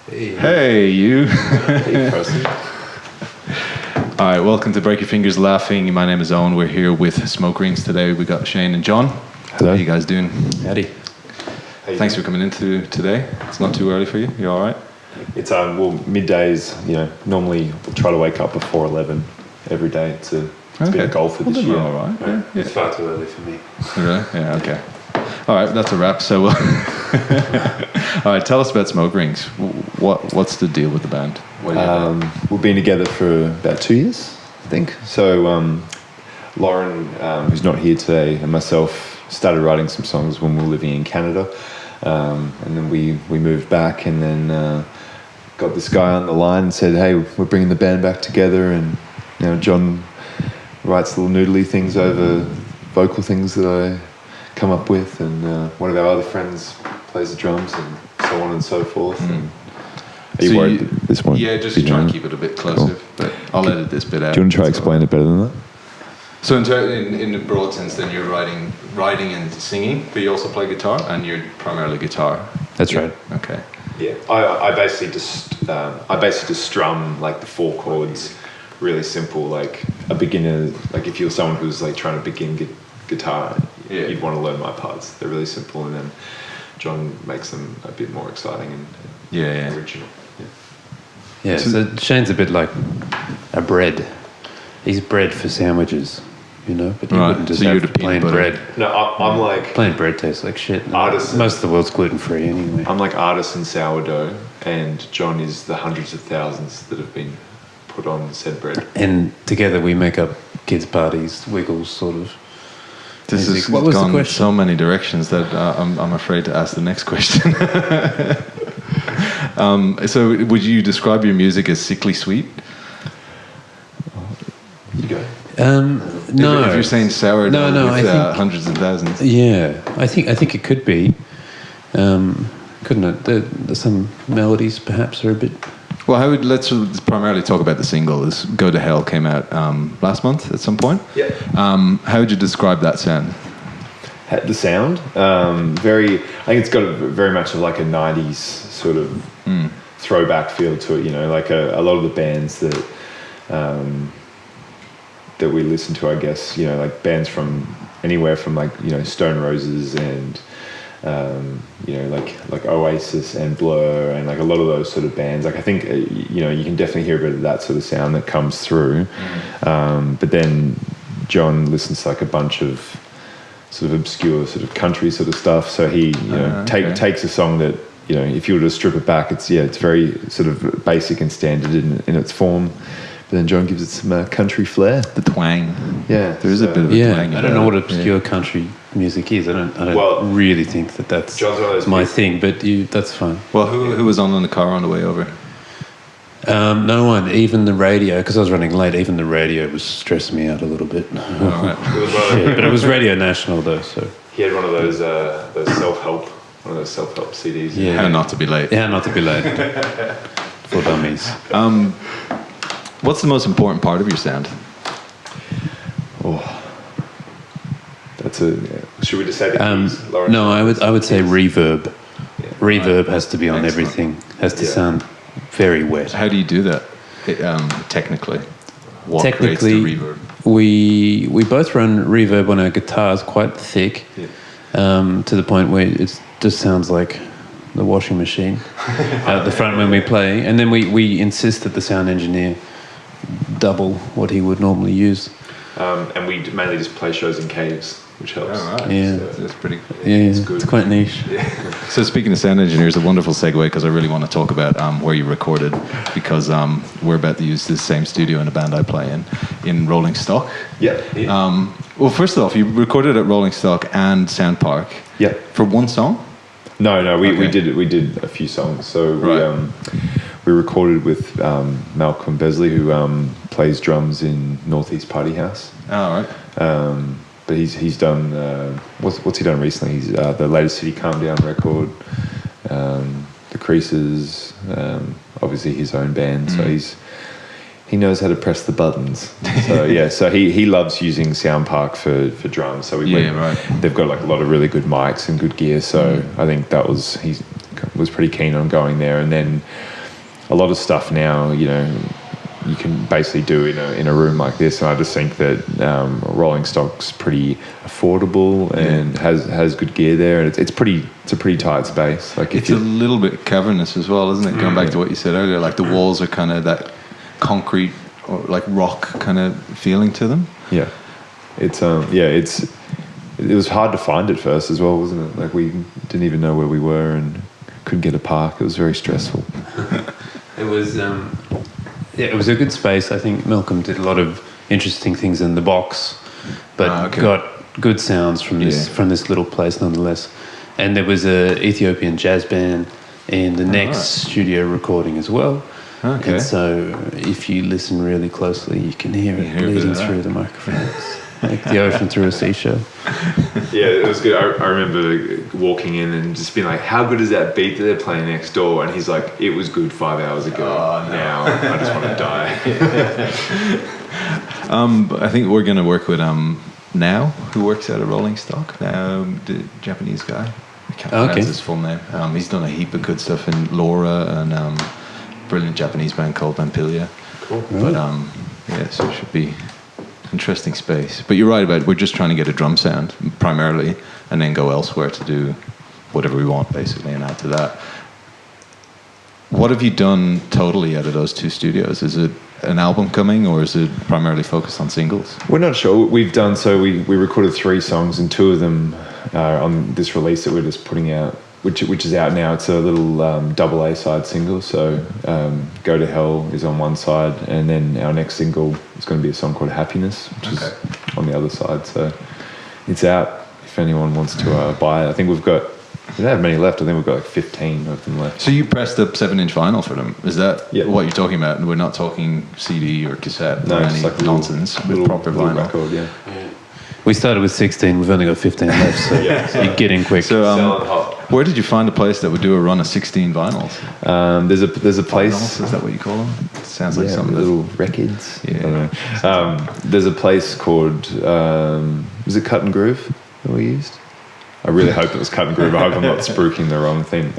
Hey, you. Hey, person. All right, welcome to Break Your Fingers Laughing. My name is Owen. We're here with Smoke Rings today. We got Shane and John. Hello. How you guys doing? Howdy. Thanks for coming in today. It's not too early for you. You all right? It's middays. Normally we'll try to wake up before 11 every day. It's been a goal for this year. All right. Yeah. It's far too early for me. Really? Yeah. Okay. All right. That's a wrap. So, all right. Tell us about Smoke Rings. What's the deal with the band? We've been together for about 2 years, I think. So Lauren, who's not here today, and myself started writing some songs when we were living in Canada, and then we moved back, and then got this guy on the line and said, "Hey, we're bringing the band back together," and John writes little noodly things over vocal things that I come up with, and one of our other friends plays the drums, and so on and so forth. And are you worried that this one? Yeah, just try and keep it a bit closer. Cool. But I'll edit this bit out. Do you want to try to explain it better than that? So in the broad sense, then you're writing and singing, but you also play guitar, and you're primarily guitar. That's right. Okay. Yeah, I basically just strum like the 4 chords, really simple, like a beginner. Like if you're someone who's like trying to begin guitar, you'd want to learn my parts. They're really simple, and then John makes them a bit more exciting and original. Yeah, so Shane's a bit like a bread. He's bread for sandwiches, but you wouldn't just have plain bread. No, I'm like... Plain bread tastes like shit. Artisan. Most of the world's gluten-free anyway. I'm like artisan sourdough, and John is the hundreds of thousands that have been put on said bread. And together we make up kids' parties, Wiggles, sort of. This has gone so many directions that I'm afraid to ask the next question. So would you describe your music as sickly sweet? You go. No. If you're saying sourdough with I think, hundreds of thousands. Yeah, I think it could be. Couldn't it? Some melodies perhaps are a bit... Well, let's primarily talk about the single. Go to Hell came out last month at some point. Yeah. How would you describe that sound? The sound? I think it's got very much of like a 90s sort of throwback feel to it, like a lot of the bands that we listen to, I guess, like bands from anywhere from like, Stone Roses and like Oasis and Blur and like a lot of those sort of bands. Like I think you can definitely hear a bit of that sort of sound that comes through. But then John listens to like a bunch of sort of obscure sort of country sort of stuff. So he takes a song that if you were to strip it back, it's very sort of basic and standard in its form. But then John gives it some country flair. The twang. Yeah, there is a bit of a twang. I don't know what obscure country music is. I don't really think that's my thing. But that's fine. Well, who was on the car on the way over? No one. Even the radio, because I was running late. Even the radio was stressing me out a little bit. All right. But it was Radio National though. So he had one of those self-help CDs. Yeah. How not to be late. How not to be late. For dummies. What's the most important part of your sound? Should we just say the keys, Lauren? No, I would say reverb. Yeah. Reverb has to be on everything. Has to sound very wet. How do you do that technically? What creates the reverb? We both run reverb on our guitars quite thick, to the point where it just sounds like the washing machine out the front when we play. And then we insist that the sound engineer double what he would normally use. And we mainly just play shows in caves, which helps. Oh, right. Yeah. So that's pretty... Yeah, it's good. It's quite niche. Yeah. So speaking of sound engineers, a wonderful segue, because I really want to talk about where you recorded, because we're about to use this same studio in a band I play in Rolling Stock. Yeah. Well, first off, you recorded at Rolling Stock and Sound Park. Yeah. For one song? No, we did a few songs. So we recorded with Malcolm Besley, who plays drums in Northeast Party House. Oh, right. But he's done what's he done recently? He's the latest City Calm Down record, The Creases, obviously his own band. So he knows how to press the buttons. So so he loves using Soundpark for drums. So they've got like a lot of really good mics and good gear. So I think that was was pretty keen on going there. And then a lot of stuff now, you know, you can basically do in a room like this. And I just think that Rolling Stock's pretty affordable and has good gear there, and it's a pretty tight space. Like it's a little bit cavernous as well, isn't it? Going back to what you said earlier, like the walls are kind of that concrete or like rock kind of feeling to them. Yeah, it was hard to find at first as well, wasn't it? Like we didn't even know where we were and couldn't get a park. It was very stressful. It was it was a good space. I think Malcolm did a lot of interesting things in the box, but got good sounds from this little place nonetheless. And there was a Ethiopian jazz band in the next studio recording as well. Okay. And so if you listen really closely, you can hear it bleeding through the microphones. Like the ocean through a seashell. Yeah, it was good. I remember walking in and just being like, how good is that beat that they're playing next door? And he's like, it was good 5 hours ago. Oh, no. Now I just want to die. I think we're going to work with Now, who works at a Rolling Stock. Now, the Japanese guy. I can't pronounce his full name. He's done a heap of good stuff in Laura and brilliant Japanese band called Vampilia. Cool. But so it should be interesting space. But you're right about we're just trying to get a drum sound primarily and then go elsewhere to do whatever we want basically and add to that. What have you done totally out of those two studios? Is it an album coming or is it primarily focused on singles? We're not sure. We recorded 3 songs and 2 of them are on this release that we're just putting out, which is out now. It's a little double A-side single, so Go to Hell is on one side, and then our next single is going to be a song called Happiness, which is on the other side. So it's out if anyone wants to buy it. I think we don't have many left. I think we've got like 15 of them left. So you pressed up 7-inch vinyl for them. Is that what you're talking about? And we're not talking CD or cassette or any like nonsense with proper vinyl. Record, yeah. We started with 16. We've only got 15 left, so you get in quick. So, where did you find a place that would do a run of 16 vinyls? There's a place. Vinyls, is that what you call them? It sounds like something. Little records. Yeah. I don't know. There's a place called. Was it Cut and Groove that we used? I really hope it was Cut and Groove. I hope I'm not spruiking the wrong thing.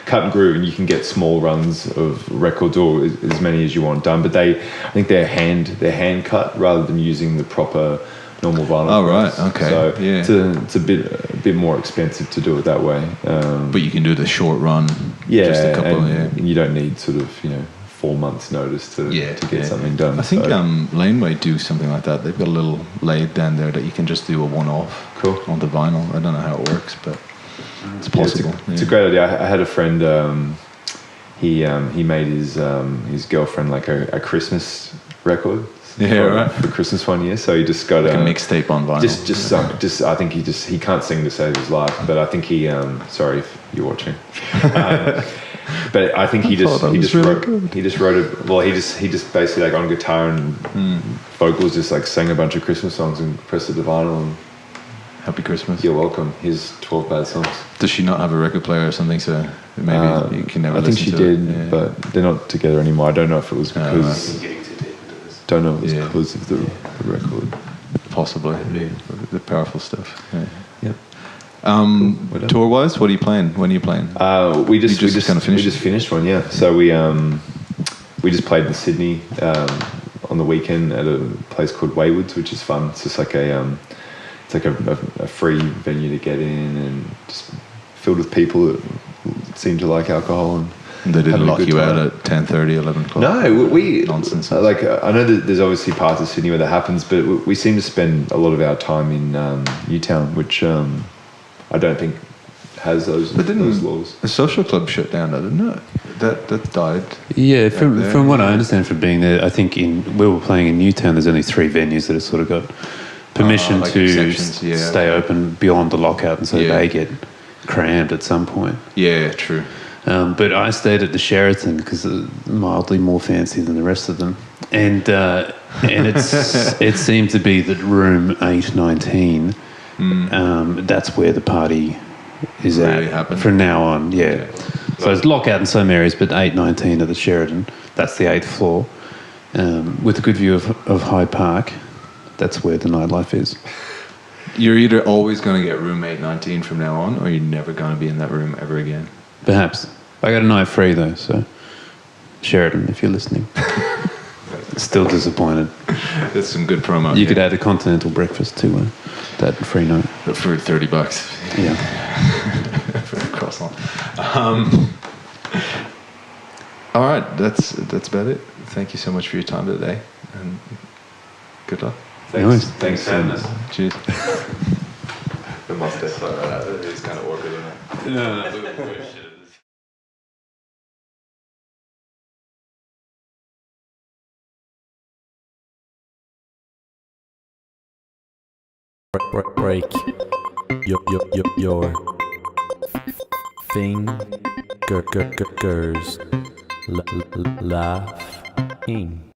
Cut and Groove, and you can get small runs of records or as many as you want done. But I think they're hand cut rather than using the proper normal vinyl. Oh right, okay. So it's a bit more expensive to do it that way. But you can do the short run. Yeah, just a couple. And you don't need sort of 4 months notice to get something done. I think Laneway do something like that. They've got a little lathe down there that you can just do a one-off on the vinyl. I don't know how it works, but it's possible. It's a great idea. I had a friend. He made his girlfriend like a Christmas record. For Christmas one year, so he just got like a mixtape on vinyl. Just I think he can't sing to save his life, but I think he sorry if you're watching. But I think he just wrote it. Well, he just basically like on guitar and vocals just like sang a bunch of Christmas songs and pressed it to vinyl. And Happy Christmas. You're welcome. Here's 12 bad songs. Does she not have a record player or something? So maybe you can never. I think she did, but they're not together anymore. I don't know if it was because. Don't know if it was because of the record. Possibly. The powerful stuff. Yeah. Tour wise, what are you playing? When are you playing? We just finished one, yeah. So we just played in Sydney on the weekend at a place called Waywards, which is fun. It's just like a free venue to get in and just filled with people that seem to like alcohol and they didn't lock you out at 10:30, 11 o'clock? No, we... Nonsense. Like, I know that there's obviously parts of Sydney where that happens, but we seem to spend a lot of our time in Newtown, which I don't think has those laws. The social club shut down, didn't it? That died. Yeah, from what I understand from being there, I think we were playing in Newtown, there's only 3 venues that have sort of got permission to stay open beyond the lockout, and so they get crammed at some point. Yeah, true. But I stayed at the Sheraton because it's mildly more fancy than the rest of them, and it seemed to be that room 819. That's where the party is at from now on. Yeah. So it's lockout in some areas, but 819 at the Sheraton. That's the 8th floor, with a good view of Hyde Park. That's where the nightlife is. You're either always going to get room 819 from now on, or you're never going to be in that room ever again. Perhaps. I got a night free though, so Sheridan, if you're listening. Still disappointed. That's some good promo. You could add a continental breakfast to that free night. For $30. Yeah. For a croissant. All right, that's about it. Thank you so much for your time today, and good luck. Thanks. Thanks, Sadness. Cheers. The mustache. It is kind of awkward, isn't it? No. Break your fingers laughing.